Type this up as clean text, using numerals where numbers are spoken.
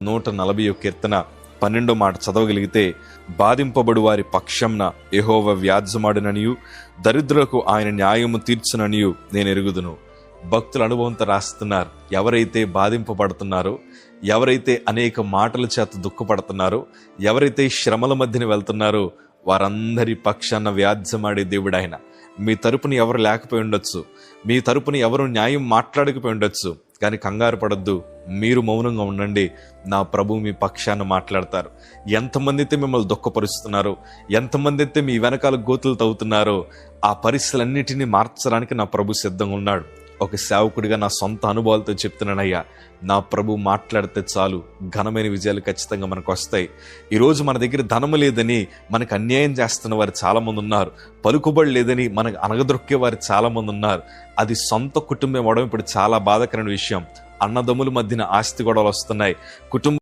140 కీర్తన 12వ మాట చదవగలిగితే, బాధింపబడు వారి పక్షంన యెహోవా వ్యాజ్యమాడుననియు దరిద్రులకు ఆయన న్యాయము తీర్చుననియు నేను ఎరుగుదును. భక్తుల అనుభవంతో రాస్తున్నారు. ఎవరైతే బాధింపబడుతున్నారో, ఎవరైతే అనేక మాటల చేత దుఃఖపడుతున్నారో, ఎవరైతే శ్రమల మధ్యన వెళ్తున్నారో వారందరి పక్షాన వ్యాజ్యమాడే దేవుడు ఆయన. మీ తరపున ఎవరు లేకపోయి ఉండొచ్చు, మీ తరపున ఎవరు న్యాయం మాట్లాడకపోయి ఉండొచ్చు, కానీ కంగారు పడొద్దు, మీరు మౌనంగా ఉండండి. నా ప్రభు మీ పక్షాన మాట్లాడతారు. ఎంతమంది అయితే మిమ్మల్ని దుఃఖపరుస్తున్నారో, ఎంతమంది అయితే మీ వెనకాల గోతులు తవ్వుతున్నారో, ఆ పరిస్థితులన్నిటినీ మార్చడానికి నా ప్రభు సిద్ధంగా ఉన్నాడు. ఒక సేవకుడిగా నా సొంత అనుభవాలతో చెప్తున్నానయ్యా, నా ప్రభు మాట్లాడితే చాలు ఘనమైన విజయాలు ఖచ్చితంగా మనకు వస్తాయి. ఈరోజు మన దగ్గర ధనము లేదని మనకు అన్యాయం చేస్తున్న వారు చాలామంది ఉన్నారు. పలుకుబడి లేదని మనకు అనగదొక్కే వారు చాలామంది ఉన్నారు. అది సొంత కుటుంబం అవడం ఇప్పుడు చాలా బాధాకరమైన విషయం. అన్నదమ్ముల మధ్యన ఆస్తి గొడవలు వస్తున్నాయి. కుటుంబ